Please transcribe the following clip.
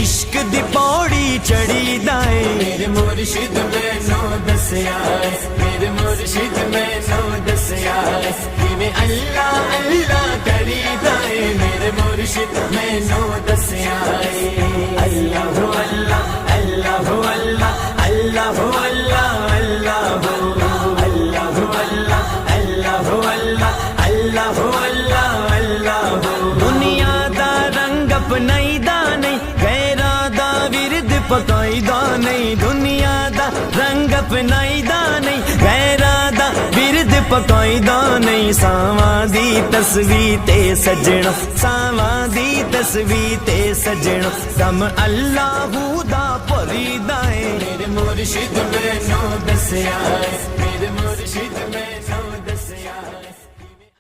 इश्क दी पौड़ी चढ़ी दाए मेरे मुर्शिद मैनू दसया मेरे मुर्शिद मैनू दसया किवें अल्लाह अल्लाह करी दाए मेरे मुर्शिद मैनू दसया अल्लाह अल्लाह अल्लाह अल्लाह अल्लाह अल्लाह अल्लाह अल्लाह अल्लाह अल्लाह अल्लाह अल्लाह दुनिया दा रंग अपनाई दा नहीं गैरा दा विरद पकाई दा नहीं दुनिया दा रंग अपनाई दा नहीं गैरा दा विरद पकाई दा नहीं सावां दी तस्वीर ते सजणो सावां दी तस्वीर ते सजणो दम अल्लाहू दा भरी दाए मेरे मुर्शिद मैनू दसया मेरे मुर्शिद